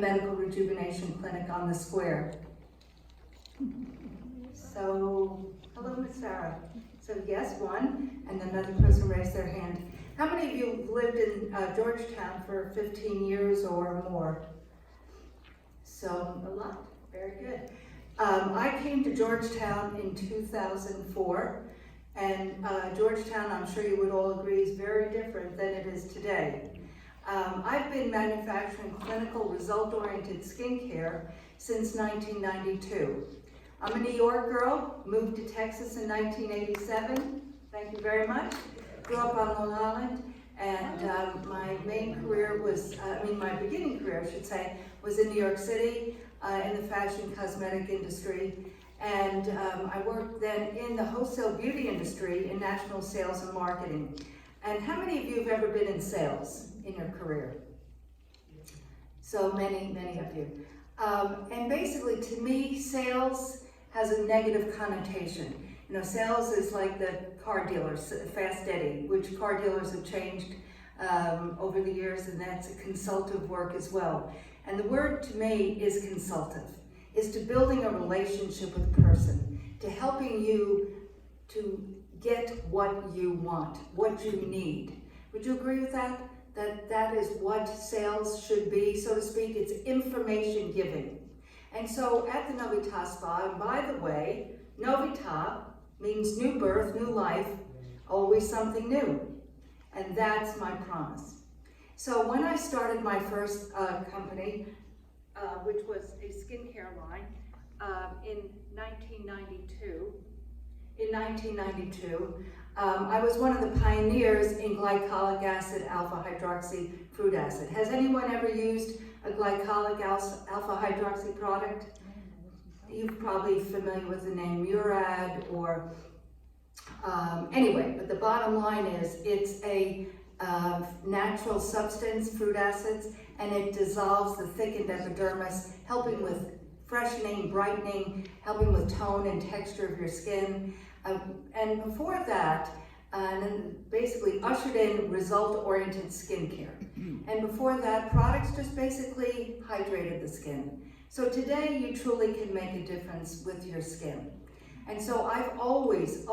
medical rejuvenation clinic on the square. So, hello, Miss Sarah. So yes, one, and another person raised their hand. How many of you lived in Georgetown for 15 years or more? So, a lot. Very good. I came to Georgetown in 2004, and Georgetown, I'm sure you would all agree, is very different than it is today. I've been manufacturing clinical result-oriented skincare since 1992. I'm a New York girl, moved to Texas in 1987. Thank you very much. Grew up on Long Island, and my main career was, my beginning career, I should say, was in New York City in the fashion cosmetic industry. And I worked then in the wholesale beauty industry in national sales and marketing. And how many of you have ever been in sales in your career? So many of you. And basically, to me, sales has a negative connotation. You know, sales is like the car dealers, Fast Eddie, which car dealers have changed over the years, and that's a consultative work as well. And the word to me is consultative, is to building a relationship with a person, to helping you to get what you want, what you need. Would you agree with that? That is what sales should be, so to speak. It's information giving. And so at the Novita Spa, and by the way, Novita means new birth, new life, always something new. And that's my promise. So when I started my first company, which was a skincare line, in 1992, I was one of the pioneers in glycolic acid alpha hydroxy fruit acid. Has anyone ever used a glycolic alpha hydroxy product? You're probably familiar with the name Murad or anyway, but the bottom line is it's a natural substance, fruit acids, and it dissolves the thickened epidermis, helping with freshening, brightening, helping with tone and texture of your skin. And before that, and basically ushered in result-oriented skincare. And before that, products just basically hydrated the skin. So today, you truly can make a difference with your skin. And so I've always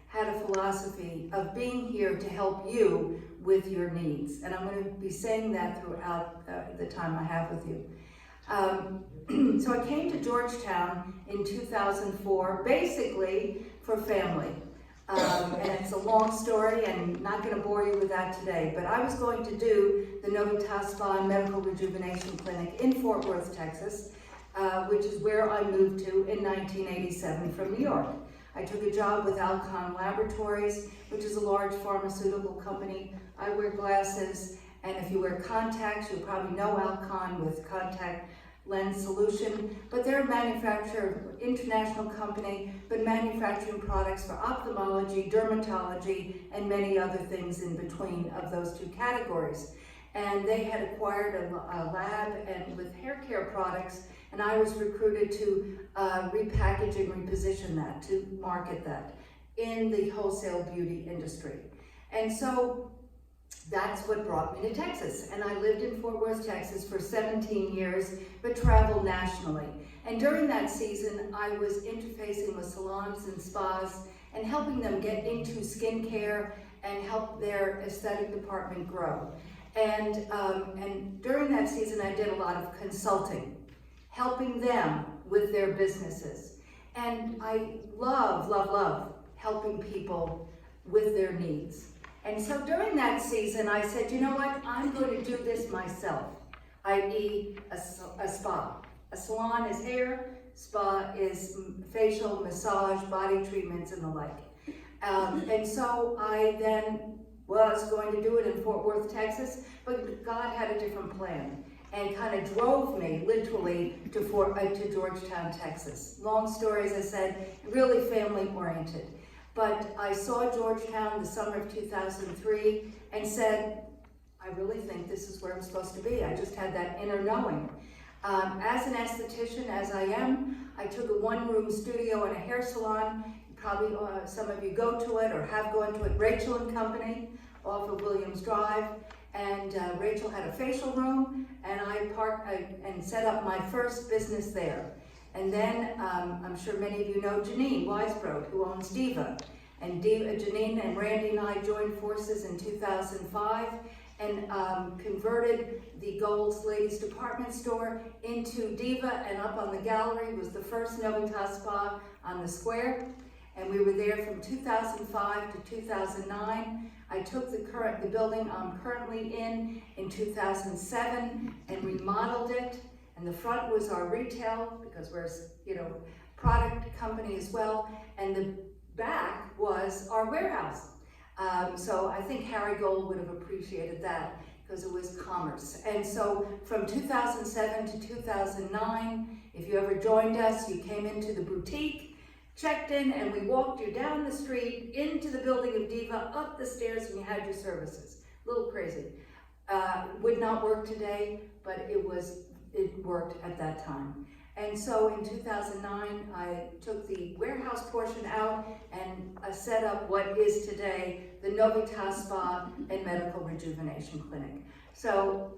had a philosophy of being here to help you with your needs. And I'm going to be saying that throughout the time I have with you. So I came to Georgetown in 2004, basically for family. And it's a long story, and not going to bore you with that today, but I was going to do the Novita Spa Medical Rejuvenation Clinic in Fort Worth, Texas, which is where I moved to in 1987 from New York. I took a job with Alcon Laboratories, which is a large pharmaceutical company. I wear glasses, and if you wear contacts, you'll probably know Alcon with contact lens solution, but they're a manufacturer, international company, but manufacturing products for ophthalmology, dermatology, and many other things in between of those two categories. And they had acquired a lab and with hair care products, and I was recruited to repackage and reposition that, to market that in the wholesale beauty industry. And so that's what brought me to Texas. And I lived in Fort Worth, Texas for 17 years, but traveled nationally. And during that season, I was interfacing with salons and spas and helping them get into skincare and help their aesthetic department grow. And during that season, I did a lot of consulting, helping them with their businesses. And I love helping people with their needs. And so during that season, I said, you know what, I'm going to do this myself, i.e. a spa. A salon is hair, spa is facial, massage, body treatments, and the like. And so I then was going to do it in Fort Worth, Texas, but God had a different plan and kind of drove me literally to Georgetown, Texas. Long story, as I said, really family-oriented. But I saw Georgetown the summer of 2003 and said, I really think this is where I'm supposed to be. I just had that inner knowing. As an esthetician, as I am, I took a one-room studio in a hair salon. Probably some of you go to it or have gone to it, Rachel and Company, off of Williams Drive. and Rachel had a facial room, and I and set up my first business there. And then I'm sure many of you know Janine Weisbrod, who owns Diva. And Janine and Randy and I joined forces in 2005 and converted the Gold's Ladies Department Store into Diva, and up on the gallery was the first Novitas Spa on the square. And we were there from 2005 to 2009. I took the building I'm currently in 2007 and remodeled it. And the front was our retail, because we're, product company as well. And the back was our warehouse. So I think Harry Gold would have appreciated that, because it was commerce. And so from 2007 to 2009, if you ever joined us, you came into the boutique, checked in, and we walked you down the street into the building of Diva, up the stairs, and you had your services. A little crazy. Would not work today, but it worked at that time. And so in 2009, I took the warehouse portion out and set up what is today the Novitas Spa and Medical Rejuvenation Clinic. So,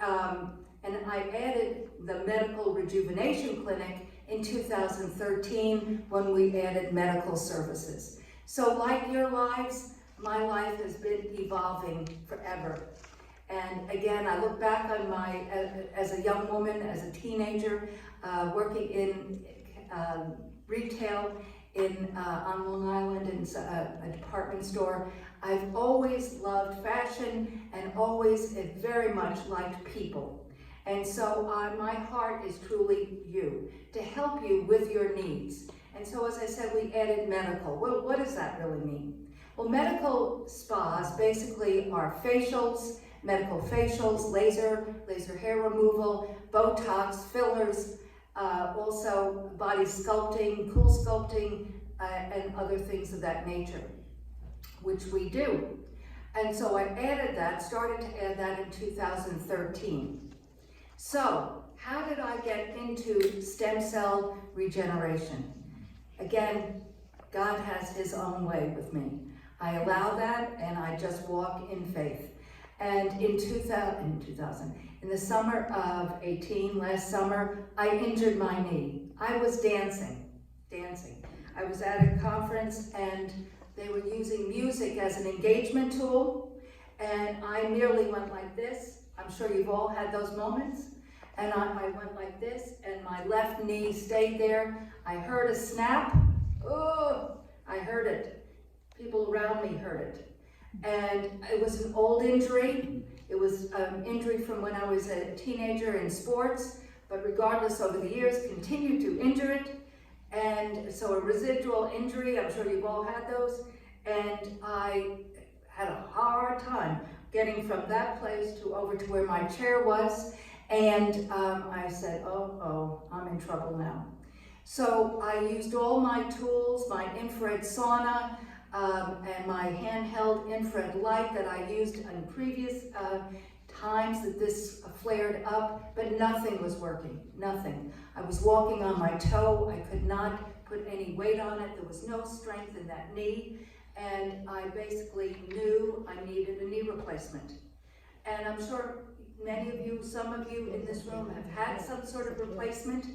and I added the Medical Rejuvenation Clinic in 2013 when we added medical services. So like your lives, my life has been evolving forever. And again, I look back on as a young woman, as a teenager, working in retail on Long Island in a department store. I've always loved fashion and always very much liked people. And so my heart is truly you, to help you with your needs. And so as I said, we added medical. Well, what does that really mean? Well, medical spas basically are facials, medical facials, laser hair removal, Botox, fillers, also body sculpting, cool sculpting, and other things of that nature, which we do. And so I started to add that in 2013. So, how did I get into stem cell regeneration? Again, God has his own way with me. I allow that, and I just walk in faith. And in the summer of 18, last summer, I injured my knee. I was dancing. I was at a conference and they were using music as an engagement tool, and I nearly went like this. I'm sure you've all had those moments. And I went like this, and my left knee stayed there. I heard a snap. Oh, I heard it. People around me heard it. And it was an old injury. It was an injury from when I was a teenager in sports, but regardless, over the years, continued to injure it. And so a residual injury, I'm sure you've all had those. And I had a hard time getting from that place over to where my chair was. And I said, oh, I'm in trouble now. So I used all my tools, my infrared sauna, and my handheld infrared light that I used in previous times that this flared up, but nothing was working, nothing. I was walking on my toe. I could not put any weight on it. There was no strength in that knee. And I basically knew I needed a knee replacement. And I'm sure many of you, some of you in this room have had some sort of replacement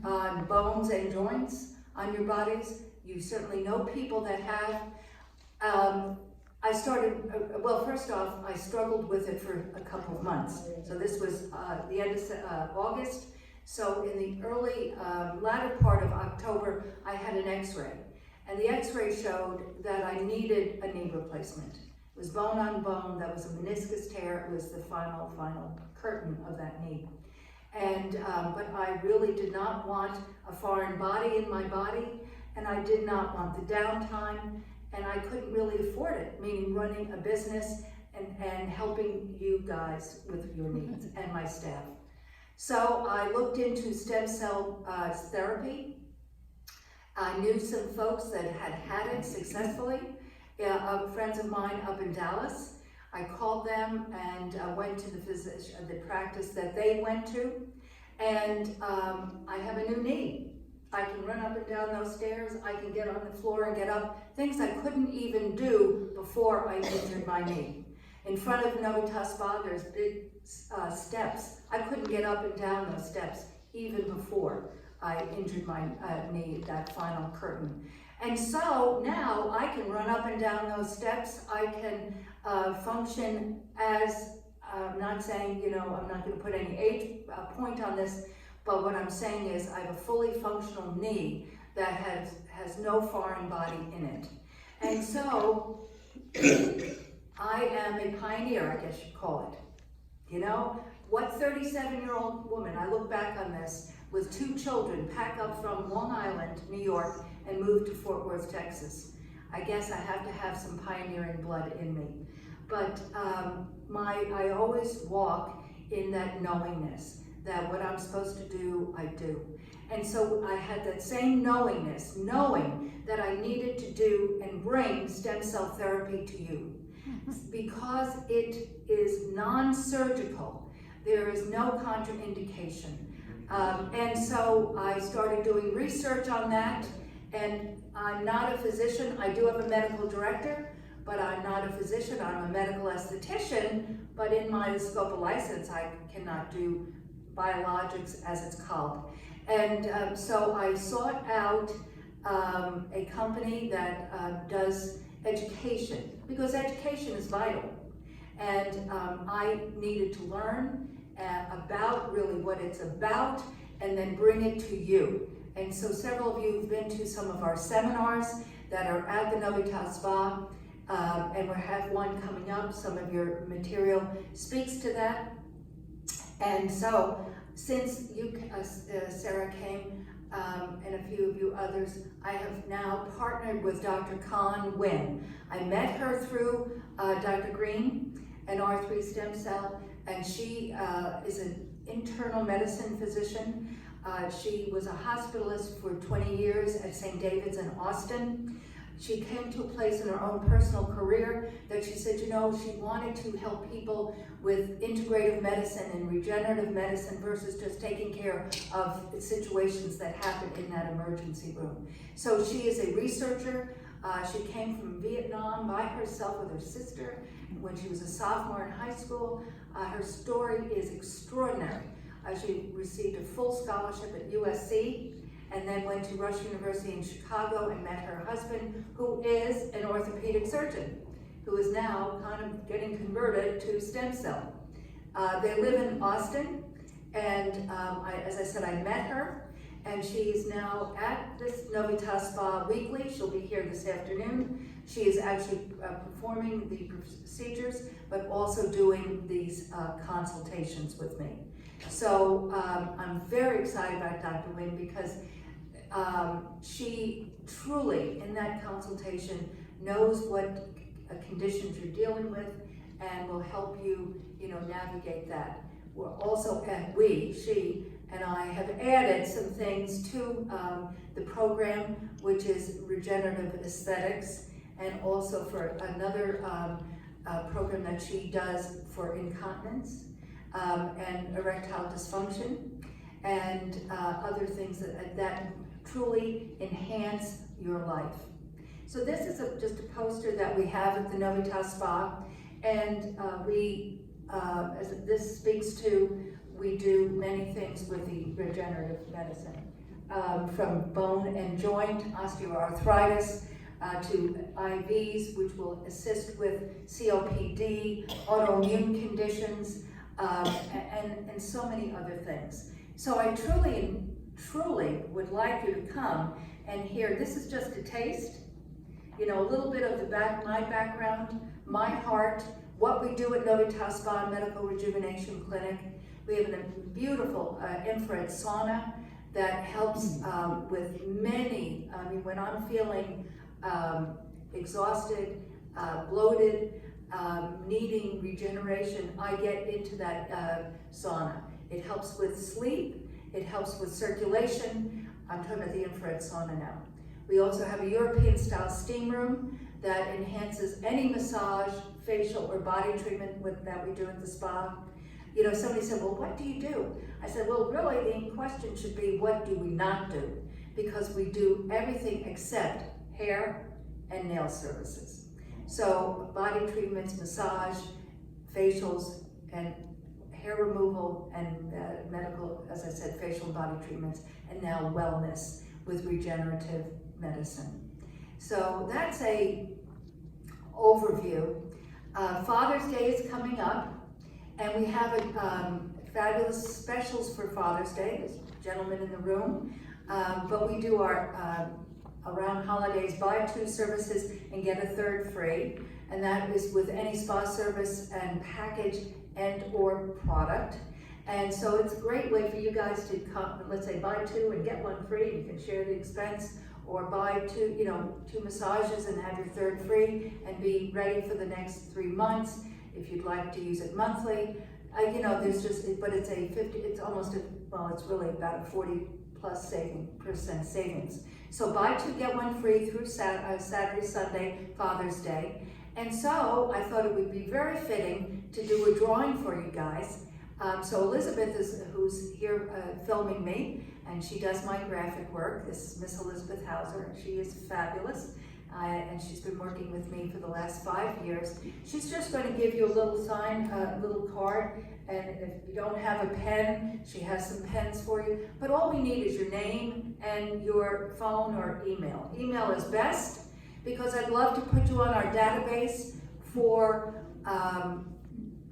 on bones and joints on your bodies. You certainly know people that have. I started, first off, I struggled with it for a couple of months. So this was the end of August. So in the early, latter part of October, I had an x-ray. And the x-ray showed that I needed a knee replacement. It was bone on bone. That was a meniscus tear. It was the final curtain of that knee. And, but I really did not want a foreign body in my body, and I did not want the downtime, and I couldn't really afford it, meaning running a business and helping you guys with your needs and my staff. So I looked into stem cell therapy. I knew some folks that had it successfully, friends of mine up in Dallas. I called them and went to the practice that they went to, and I have a new knee. I can run up and down those stairs. I can get on the floor and get up, things I couldn't even do before I injured my knee. In front of Novitas Spa, there's big steps. I couldn't get up and down those steps even before I injured my knee, that final curtain. And so now I can run up and down those steps. I can function as, I'm not saying, you know, I'm not going to put any age point on this, but what I'm saying is I have a fully functional knee that has no foreign body in it. And so I am a pioneer, I guess you'd call it. You know, what 37-year-old woman, I look back on this, with 2 children, pack up from Long Island, New York, and move to Fort Worth, Texas. I guess I have to have some pioneering blood in me. But I always walk in that knowingness, that what I'm supposed to do, I do. And so I had that same knowingness, knowing that I needed to do and bring stem cell therapy to you. Because it is non-surgical, there is no contraindication. And so I started doing research on that, and I'm not a physician. I do have a medical director, but I'm not a physician. I'm a medical esthetician, but in my scope of license, I cannot do biologics, as it's called. And so I sought out a company that does education, because education is vital. And I needed to learn about really what it's about and then bring it to you. And so several of you have been to some of our seminars that are at the Novitas Spa, and we have one coming up. Some of your material speaks to that. And so since you, Sarah, came, and a few of you others, I have now partnered with Dr. Con Nguyen. I met her through Dr. Green, an R3 stem cell, and she is an internal medicine physician. She was a hospitalist for 20 years at St. David's in Austin. She came to a place in her own personal career that she said, you know, she wanted to help people with integrative medicine and regenerative medicine versus just taking care of situations that happen in that emergency room. So she is a researcher. She came from Vietnam by herself with her sister when she was a sophomore in high school. Her story is extraordinary. She received a full scholarship at USC, and then went to Rush University in Chicago and met her husband, who is an orthopedic surgeon, who is now kind of getting converted to stem cell. They live in Austin, and as I said, I met her, and she is now at this Novitas Spa weekly. She'll be here this afternoon. She is actually performing the procedures, but also doing these consultations with me. So I'm very excited about Dr. Nguyen because she truly, in that consultation, knows what conditions you're dealing with and will help you, you know, navigate that. We're also, she and I have added some things to the program, which is regenerative aesthetics, and also for another program that she does for incontinence and erectile dysfunction, and other things that truly enhance your life. So this is just a poster that we have at the Novitas Spa, and as this speaks to, we do many things with the regenerative medicine, from bone and joint osteoarthritis to IVs, which will assist with COPD, autoimmune conditions, and so many other things. So I truly would like you to come and hear. This is just a taste, you know, a little bit of my background, my heart, what we do at Novitas Spa Medical Rejuvenation Clinic. We have a beautiful infrared sauna that helps with many, I mean, when I'm feeling exhausted, bloated, needing regeneration, I get into that sauna. It helps with sleep, it helps with circulation. I'm talking about the infrared sauna now. We also have a European style steam room that enhances any massage, facial or body treatment that we do at the spa. You know, somebody said, well, what do you do? I said, well, really the question should be, what do we not do? Because we do everything except hair and nail services. So body treatments, massage, facials and hair removal and medical, as I said, facial body treatments, and now wellness with regenerative medicine. So that's a overview. Father's Day is coming up, and we have fabulous specials for Father's Day. There's a gentleman in the room, but we do our around holidays, buy 2 services and get a 3rd free, and that is with any spa service and package and or product. And so it's a great way for you guys to come, let's say buy 2 and get 1 free. You can share the expense, or buy 2 massages and have your 3rd free and be ready for the next 3 months if you'd like to use it monthly. There's just, but it's it's almost it's really about a 40% savings. So buy 2, get 1 free through Saturday, Sunday, Father's Day. And so I thought it would be very fitting to do a drawing for you guys. So Elizabeth who's here filming me, and she does my graphic work. This is Miss Elizabeth Hauser, and she is fabulous. And she's been working with me for the last 5 years. She's just going to give you a little sign, a little card, and if you don't have a pen, she has some pens for you. But all we need is your name and your phone or email. Email is best, because I'd love to put you on our database for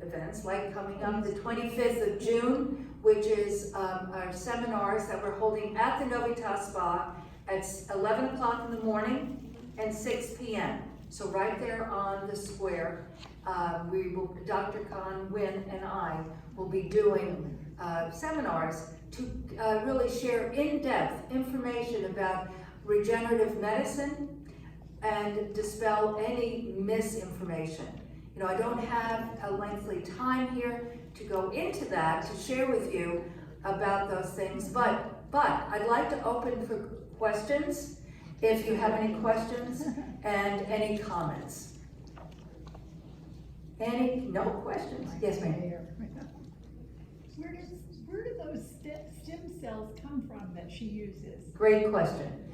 events like coming up the 25th of June, which is our seminars that we're holding at the Novitas Spa at 11 o'clock in the morning and 6 p.m. So right there on the square, Dr. Khan, Wynn, and I will be doing seminars to really share in-depth information about regenerative medicine and dispel any misinformation. I don't have a lengthy time here to go into that, to share with you about those things, but I'd like to open for questions, if you have any questions and any comments. No questions? Yes, ma'am. Where do those stem cells come from that she uses? Great question.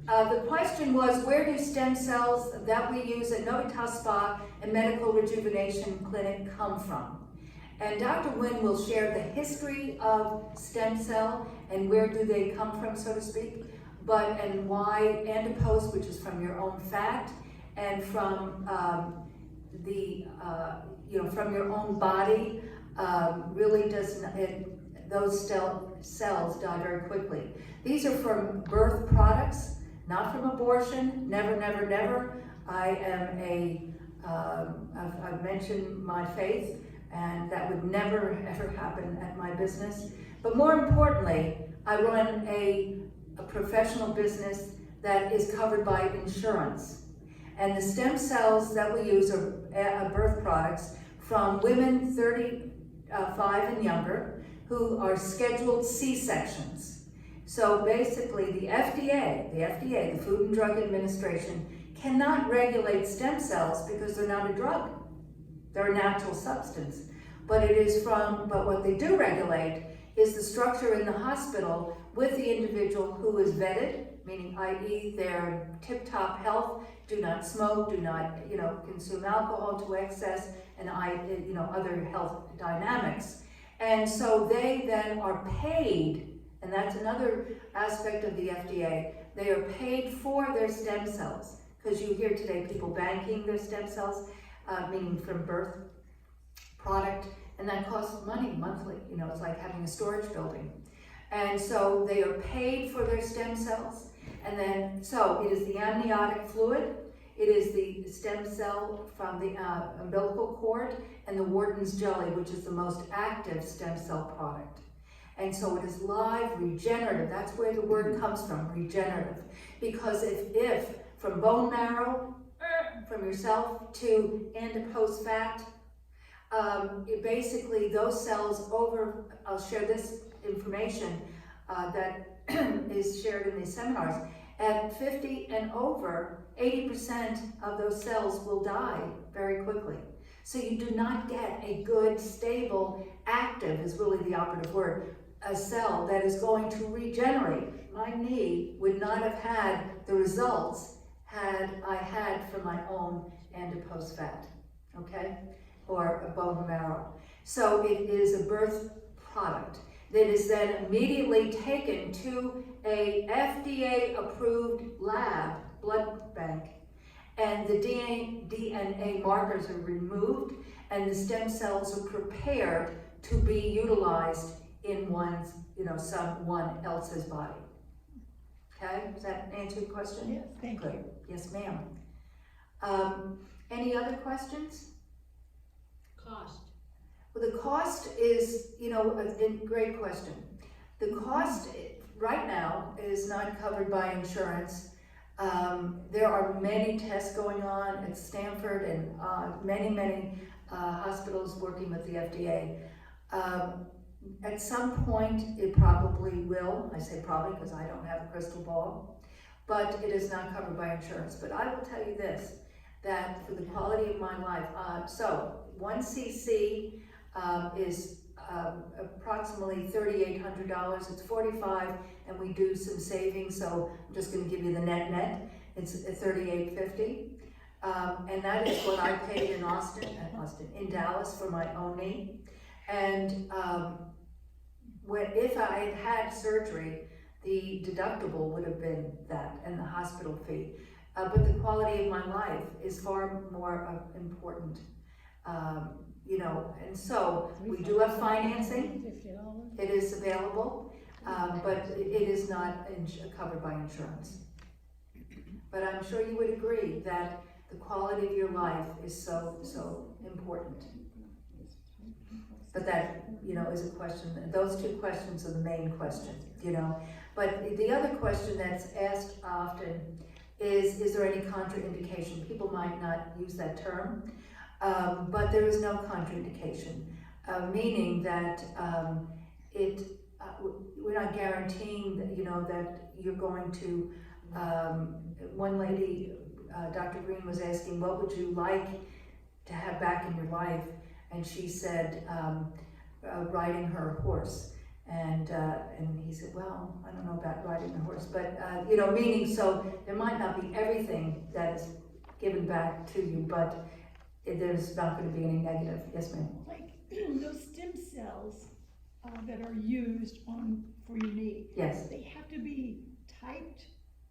The question was, where do stem cells that we use at Novitas Spa and Medical Rejuvenation Clinic come from? And Dr. Wynn will share the history of stem cell and where do they come from, so to speak, and why adipose, which is from your own fat, and from from your own body, really those cells die very quickly. These are from birth products, not from abortion. Never, never, never. I've mentioned my faith, and that would never ever happen at my business. But more importantly, I run a professional business that is covered by insurance. And the stem cells that we use are birth products from women 35 and younger who are scheduled C-sections. So basically the FDA, the Food and Drug Administration, cannot regulate stem cells because they're not a drug. They're a natural substance. But what they do regulate is the structure in the hospital with the individual who is vetted, meaning i.e. they're in tip-top health, do not smoke, do not consume alcohol to excess, and other health dynamics. And so they then are paid, and that's another aspect of the FDA, they are paid for their stem cells. Because you hear today people banking their stem cells, meaning from birth product, and that costs money monthly. It's like having a storage building. And so they are paid for their stem cells. And then, so it is the amniotic fluid, it is the stem cell from the umbilical cord, and the Wharton's jelly, which is the most active stem cell product. And so it is live, regenerative. That's where the word comes from, regenerative. Because if from bone marrow, from yourself to adipose fat, basically those cells I'll share this information that is shared in these seminars. At 50 and over, 80% of those cells will die very quickly. So you do not get a good, stable, active is really the operative word, a cell that is going to regenerate. My knee would not have had the results had I had from my own adipose fat, okay? or a bone marrow. So it is a birth product that is then immediately taken to a FDA-approved lab, blood bank, and the DNA markers are removed, and the stem cells are prepared to be utilized in someone else's body. Okay, does that answer your question? Yes, thank Good. you. Yes, ma'am. Any other questions? Cost. Well, the cost is, a great question. The cost right now is not covered by insurance. There are many tests going on at Stanford and many hospitals working with the FDA. At some point, it probably will. I say probably because I don't have a crystal ball, but it is not covered by insurance. But I will tell you this, that for the quality of my life, so 1 cc is approximately $3,800. It's $45, and we do some savings, so I'm just going to give you the net. It's $38.50, and that is what I paid in Dallas for my own knee. And if I had had surgery, the deductible would have been that, and the hospital fee. But the quality of my life is far more important. And so we do have financing. $50. It is available, but it is not covered by insurance. But I'm sure you would agree that the quality of your life is so important. But that, is a question. Those two questions are the main question, But the other question that's asked often is there any contraindication? People might not use that term, but there is no contraindication, meaning that we're not guaranteeing that, that you're going to, one lady, Dr. Green was asking, what would you like to have back in your life? And she said, riding her horse. And he said, well, I don't know about riding the horse, but, meaning, so there might not be everything that is given back to you, but there's not going to be any negative. Yes, ma'am? Like those stem cells that are used for your knee. Yes. They have to be typed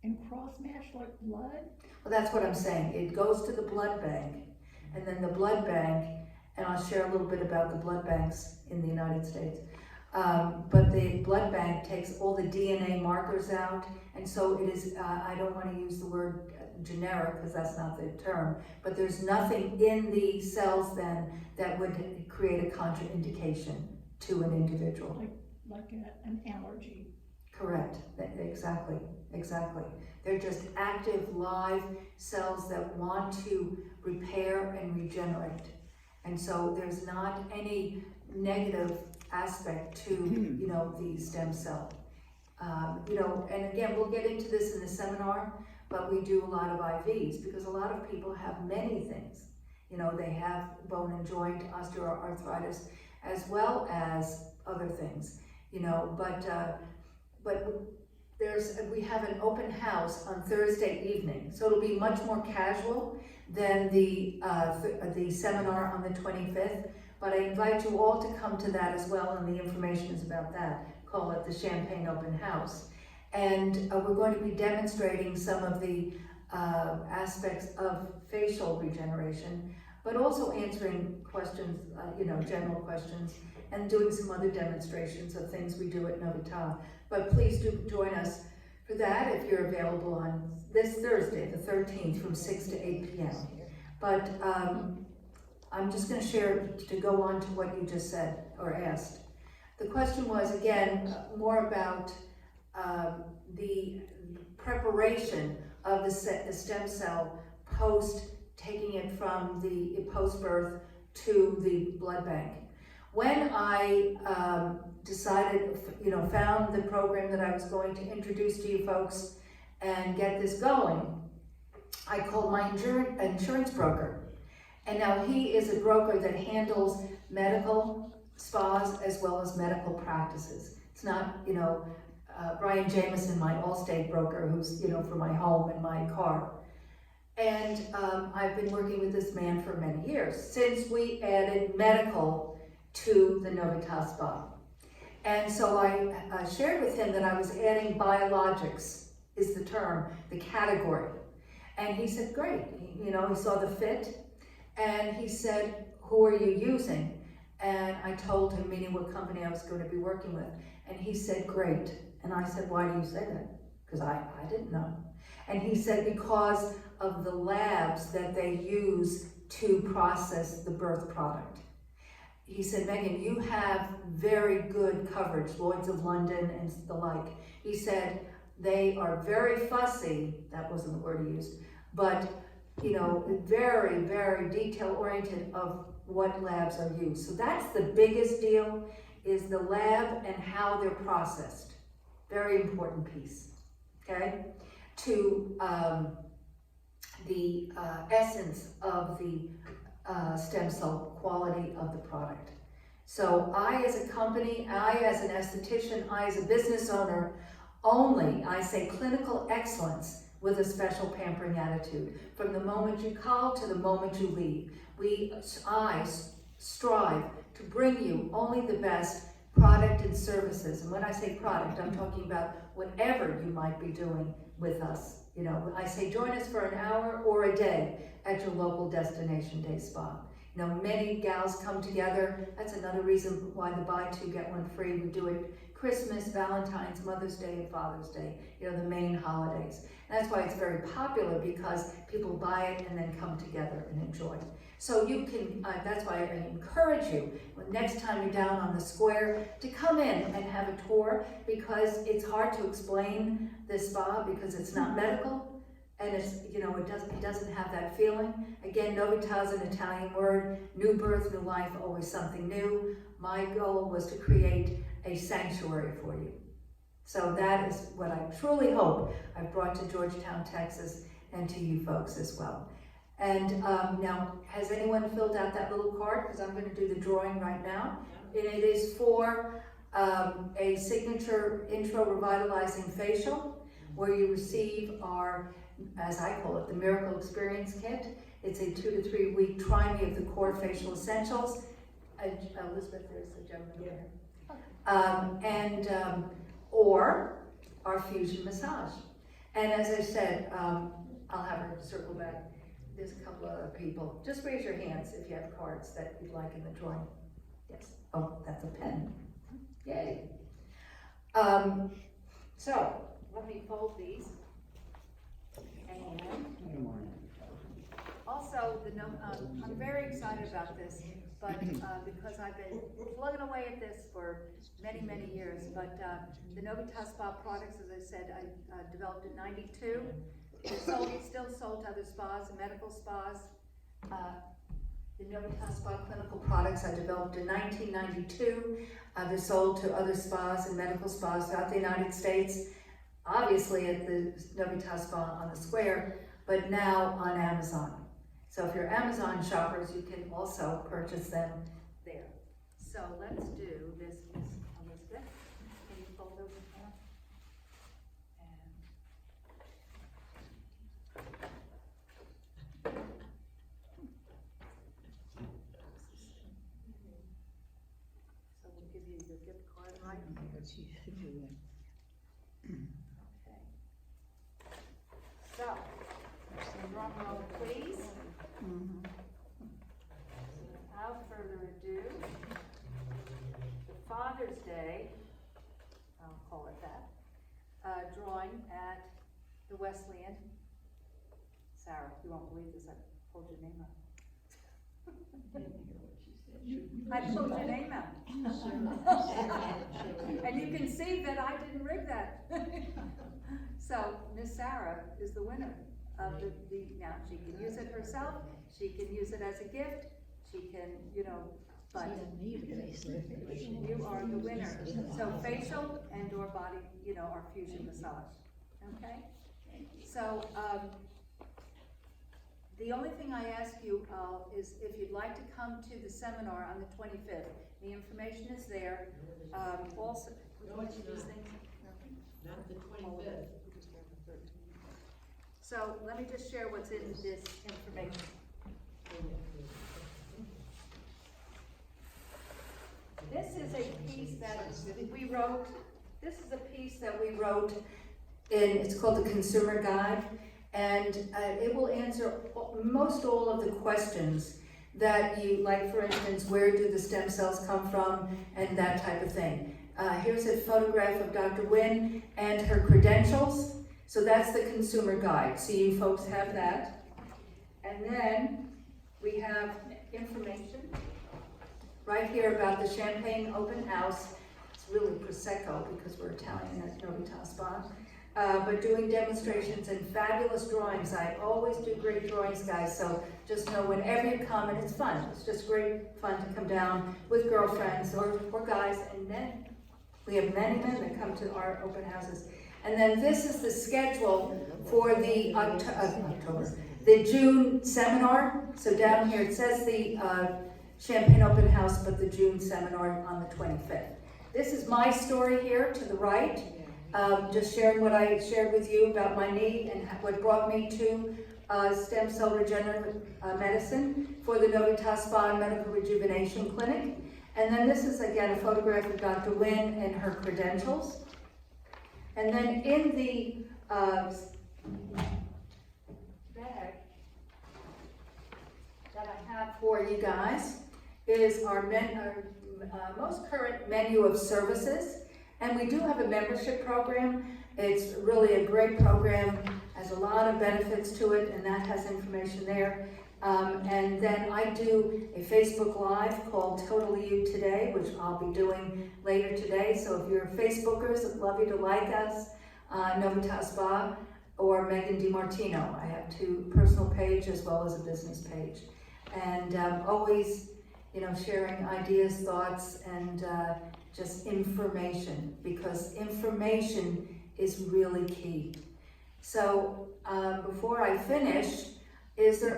and cross-matched like blood? Well, that's what I'm saying. It goes to the blood bank, and then the blood bank, and I'll share a little bit about the blood banks in the United States. But the blood bank takes all the DNA markers out, and so it is, I don't want to use the word generic because that's not the term, but there's nothing in the cells then that would create a contraindication to an individual. Like an allergy. Correct, exactly. They're just active, live cells that want to repair and regenerate. And so there's not any negative aspect to, the stem cell. And again, we'll get into this in the seminar, but we do a lot of IVs because a lot of people have many things. They have bone and joint osteoarthritis as well as other things, but we have an open house on Thursday evening, so it'll be much more casual than the seminar on the 25th. But I invite you all to come to that as well, and the information is about that. Call it the Champagne Open House. And we're going to be demonstrating some of the aspects of facial regeneration, but also answering questions, general questions, and doing some other demonstrations of things we do at Novita. But please do join us for that if you're available on this Thursday, the 13th, from 6 to 8 p.m. But I'm just going to share to go on to what you just said or asked. The question was, again, more about the preparation of the stem cell post taking it from the post-birth to the blood bank. When I decided, found the program that I was going to introduce to you folks and get this going, I called my insurance broker. And now he is a broker that handles medical spas as well as medical practices. It's not, Brian Jameson, my Allstate broker, who's, for my home and my car. And I've been working with this man for many years, since we added medical to the Novitas Spa. And so I shared with him that I was adding biologics, is the term, the category. And he said, great. He saw the fit. And he said, who are you using? And I told him, meaning what company I was going to be working with. And he said, great. And I said, why do you say that? Because I didn't know. And he said, because of the labs that they use to process the birth product. He said, Megan, you have very good coverage, Lloyd's of London and the like. He said, they are very fussy, that wasn't the word he used, but very, very detail-oriented of what labs are used. So that's the biggest deal, is the lab and how they're processed. Very important piece, okay? To the essence of the stem cell quality of the product. So I as a company, I as an esthetician, I as a business owner, only, I say clinical excellence with a special pampering attitude. From the moment you call to the moment you leave. I strive to bring you only the best product and services. And when I say product, I'm talking about whatever you might be doing with us. I say join us for an hour or a day at your local destination day spa. Many gals come together. That's another reason why the buy two, get one free. We do it Christmas, Valentine's, Mother's Day, and Father's Day, the main holidays. And that's why it's very popular, because people buy it and then come together and enjoy. So you can, that's why I encourage you, next time you're down on the square, to come in and have a tour, because it's hard to explain this spa because it's not medical, and it's, it doesn't have that feeling. Again, novità is an Italian word, new birth, new life, always something new. My goal was to create a sanctuary for you. So that is what I truly hope I've brought to Georgetown, Texas, and to you folks as well. And now, has anyone filled out that little card? Because I'm going to do the drawing right now. And it is for a signature intro revitalizing facial, where you receive our, as I call it, the Miracle Experience Kit. It's a 2 to 3 week try me of the core facial essentials. Elizabeth, there's a gentleman here. Or our fusion massage. And as I said, I'll have her circle back. There's a couple other people. Just raise your hands if you have cards that you'd like in the drawing. Yes. Oh, that's a pen. Yay. So, let me fold these. And also, I'm very excited about this, but because I've been plugging away at this for many, many years. But the Novitas Spa products, as I said, I developed in '92. They're still sold to other spas, medical spas. The Novitas Spa clinical products I developed in 1992. They're sold to other spas and medical spas throughout the United States. Obviously at the Novitas Spa on the square, but now on Amazon. So if you're Amazon shoppers, you can also purchase them there. So let's do this, Miss Elizabeth. Can you fold those in half? So we'll give you your gift card, right? Okay. So, drum roll, please. Without further ado, the Father's Day, I'll call it that, drawing at the Wesleyan. Sarah, you won't believe this, I pulled your name out. I pulled your name out. And you can see that I didn't rig that. So Miss Sarah is the winner of now she can use it herself, she can use it as a gift, she can, but you are the winner. So facial and or body, our fusion massage, okay? So, the only thing I ask you is if you'd like to come to the seminar on the 25th. The information is there. Also, which of these things? Not the 25th. So let me just share what's in this information. This is a piece that we wrote. This is a piece that we wrote it's called the Consumer Guide, and it will answer most all of the questions that you, like for instance, where do the stem cells come from, and that type of thing. Here's a photograph of Dr. Wynn and her credentials. So that's the Consumer Guide. So you folks have that. And then we have information right here about the Champagne Open House. It's really Prosecco because we're Italian at Novità Spa. But doing demonstrations and fabulous drawings. I always do great drawings, guys, so just know whenever you come, and it's fun. It's just great fun to come down with girlfriends or guys and men. We have many men that come to our open houses. And then this is the schedule for the the June seminar. So down here it says the Champagne Open House, but the June seminar on the 25th. This is my story here to the right. Just sharing what I shared with you about my knee and what brought me to stem cell regenerative medicine for the Novità Spa Medical Rejuvenation Clinic. And then this is again a photograph of Dr. Wynn and her credentials. And then in the bag that I have for you guys is our most current menu of services. And we do have a membership program. It's really a great program, has a lot of benefits to it, and that has information there. And then I do a Facebook Live called Totally You Today, which I'll be doing later today. So if you're Facebookers, I'd love you to like us, Novità Spa or Megan DiMartino. I have two personal pages as well as a business page. And always, sharing ideas, thoughts, and just information, because information is really key. So before I finish,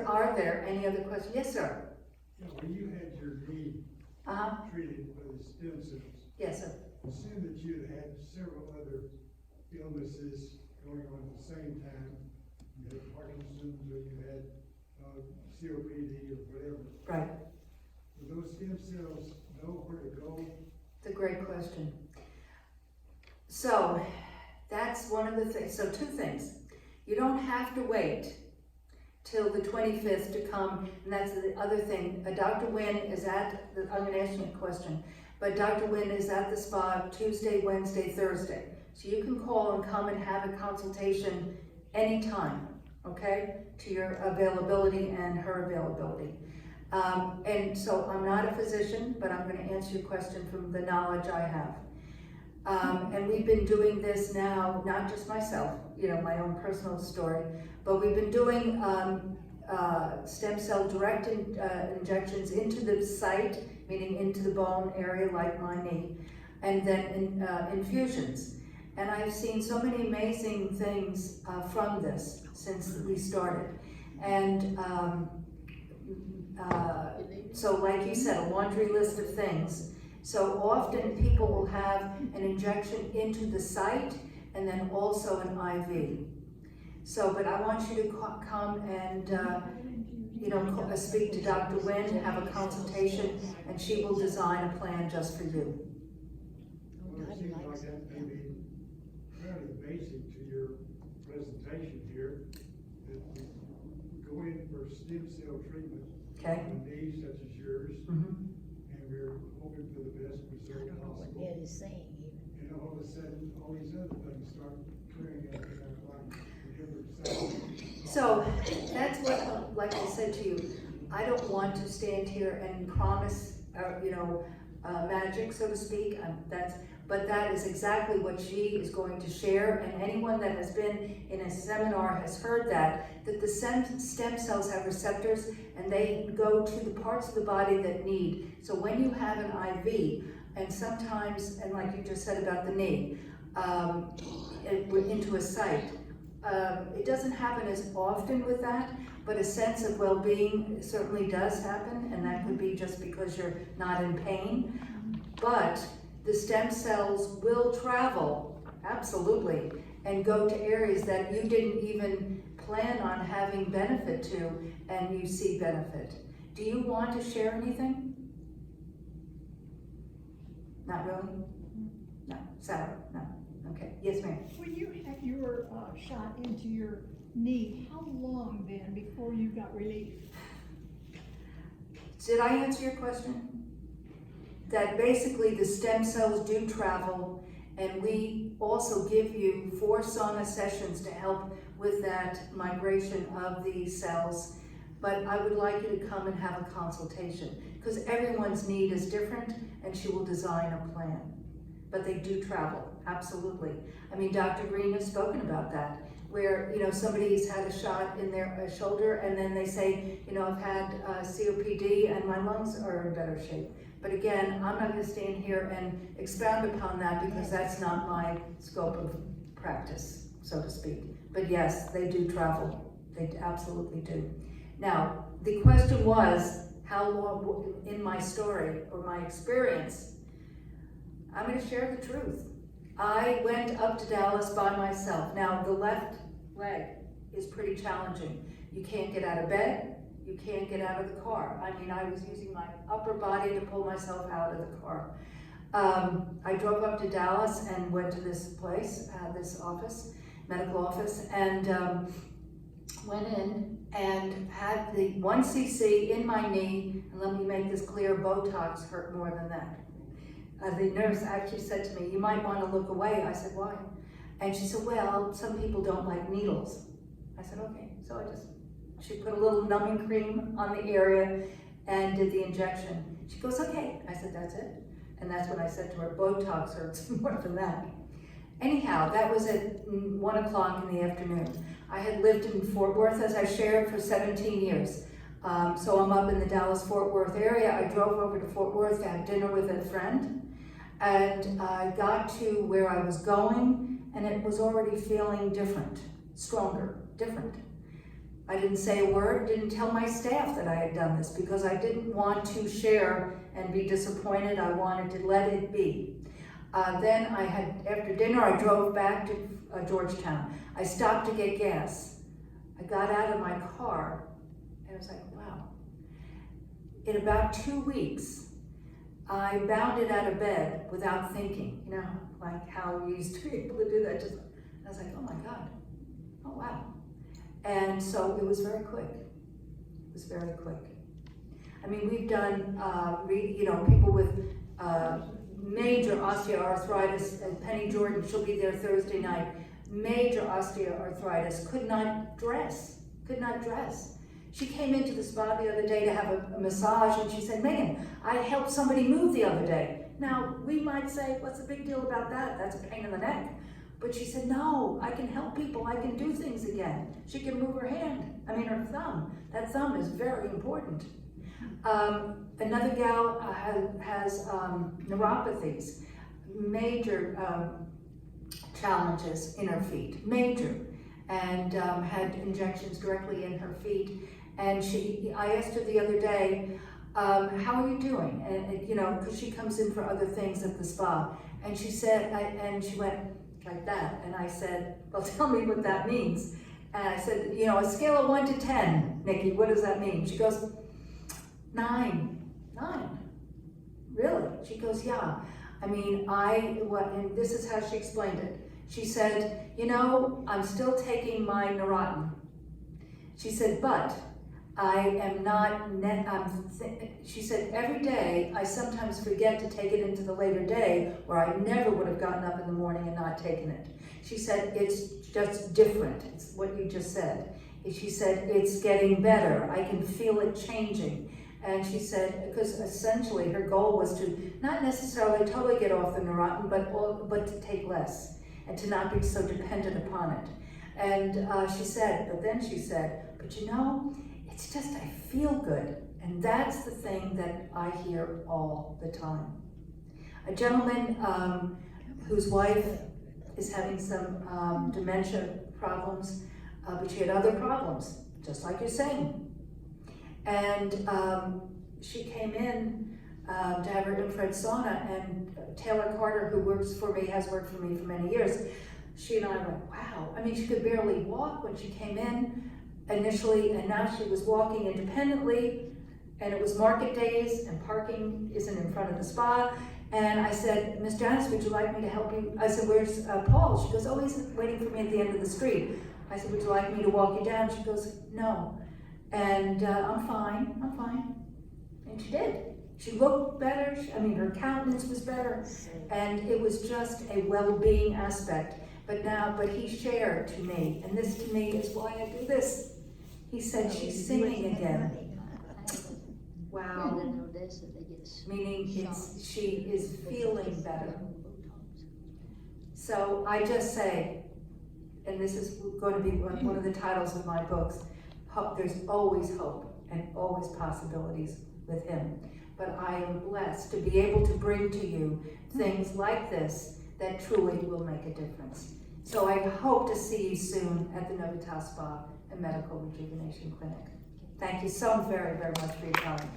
are there any other questions? Yes, sir. Yeah, when you had your knee treated with the stem cells, yes, sir. assume that you had several other illnesses going on at the same time. You had Parkinson's, or you had COPD, or whatever. Right. Do those stem cells know where to go? It's a great question. So that's one of the things. So two things. You don't have to wait till the 25th to come, and that's the other thing. Dr. Wynn is I'm going to ask you a question, but Dr. Wynn is at the spa Tuesday, Wednesday, Thursday. So you can call and come and have a consultation anytime, okay, to your availability and her availability. And so I'm not a physician, but I'm going to answer your question from the knowledge I have. And we've been doing this now, not just myself, my own personal story, but we've been doing stem cell direct injections into the site, meaning into the bone area like my knee, and then infusions. And I've seen so many amazing things from this since we started. And so like you said, a laundry list of things. So often people will have an injection into the site and then also an IV. So, but I want you to come and, speak to Dr. Wynn, have a consultation, and she will design a plan just for you. Well, it seems like that may be fairly basic to your presentation here, that you go in for stem cell treatment Okay? on knees such as yours, Mm-hmm. and we're hoping for the best result possible. Ed is saying even. And all of a sudden, all these other things start clearing up, like the different cells. So that's what, like I said to you, I don't want to stand here and promise, magic, so to speak. But that is exactly what she is going to share. And anyone that has been in a seminar has heard that the stem cells have receptors and they go to the parts of the body that need. So when you have an IV, and sometimes, and like you just said about the knee, into a site, it doesn't happen as often with that, but a sense of well-being certainly does happen, and that could be just because you're not in pain. But the stem cells will travel absolutely. And go to areas that you didn't even plan on having benefit to, and you see benefit. Do you want to share anything? Not really? No. Sarah? No. Okay. Yes, ma'am. When you had your shot into your knee, how long then before you got relief? Did I answer your question? That basically the stem cells do travel, and we also give you 4 sauna sessions to help with that migration of the cells. But I would like you to come and have a consultation, because everyone's need is different, and she will design a plan. But they do travel, absolutely. I mean, Dr. Green has spoken about that, where, you know, somebody's had a shot in their shoulder, and then they say, you know, I've had COPD and my lungs are in better shape. But again, I'm not gonna stand here and expound upon that, because that's not my scope of practice, so to speak. But yes, they do travel, they absolutely do. Now, the question was, how long, in my story, or my experience, I'm gonna share the truth. I went up to Dallas by myself. Now, the left leg is pretty challenging. You can't get out of bed, you can't get out of the car. I mean, I was using my upper body to pull myself out of the car. I drove up to Dallas and went to this place, this office, medical office, and went in and had the 1 cc in my knee, and let me make this clear, Botox hurt more than that. The nurse actually said to me, you might want to look away. I said, why? And she said, well, some people don't like needles. I said, okay. So she put a little numbing cream on the area and did the injection. She goes, okay. I said, that's it. And that's when I said to her, Botox hurts more than that. Anyhow, that was at 1 o'clock in the afternoon. I had lived in Fort Worth, as I shared, for 17 years. So I'm up in the Dallas-Fort Worth area. I drove over to Fort Worth to have dinner with a friend. And I got to where I was going, and it was already feeling different, stronger, different. I didn't say a word, didn't tell my staff that I had done this, because I didn't want to share and be disappointed. I wanted to let it be. Then after dinner, I drove back to Georgetown. I stopped to get gas. I got out of my car, and I was like, wow. In about 2 weeks, I bounded out of bed without thinking, you know, like how you used to be able to do that. I was like, oh my God, oh wow. And so it was very quick. It was very quick. I mean, we've done, you know, people with major osteoarthritis, and Penny Jordan, she'll be there Thursday night, major osteoarthritis, could not dress. She came into the spa the other day to have a massage, and she said, Megan, I helped somebody move the other day. Now, we might say, what's the big deal about that? That's a pain in the neck. But she said, no, I can help people. I can do things again. She can move her hand, her thumb. That thumb is very important. Another gal has neuropathies, major challenges in her feet, major, and had injections directly in her feet. And I asked her the other day, how are you doing? And you know, because she comes in for other things at the spa. And she said, and she went like that. And I said, well, tell me what that means. And I said, you know, a scale of 1 to 10, Nikki, what does that mean? She goes, 9. Really? She goes, yeah. And this is how she explained it. She said, you know, I'm still taking my Neurontin. She said, but I am not, she said, every day I sometimes forget to take it into the later day, where I never would have gotten up in the morning and not taken it. She said, it's just different. It's what you just said. She said, it's getting better. I can feel it changing. And she said, because essentially her goal was to not necessarily totally get off the Neurontin, but to take less and to not be so dependent upon it. And she said, but you know, it's just, I feel good. And that's the thing that I hear all the time. A gentleman whose wife is having some dementia problems, but she had other problems, just like you're saying. And she came in to have her infrared sauna, and Taylor Carter, who has worked for me for many years, she and I went, wow. I mean, she could barely walk when she came in initially, and now she was walking independently, and it was market days, and parking isn't in front of the spa. And I said, Miss Janice, would you like me to help you? I said, where's Paul? She goes, oh, he's waiting for me at the end of the street. I said, would you like me to walk you down? She goes, no. And I'm fine. And she did. She looked better. Her countenance was better. And it was just a well-being aspect. But he shared to me, and this to me is why I do this. He said, she's singing again. Wow. Meaning she is feeling better. So I just say, and this is going to be one of the titles of my books, there's always hope and always possibilities with him. But I am blessed to be able to bring to you things like this that truly will make a difference. So I hope to see you soon at the Novitas Spa and Medical Rejuvenation Clinic. Thank you so very, very much for your time.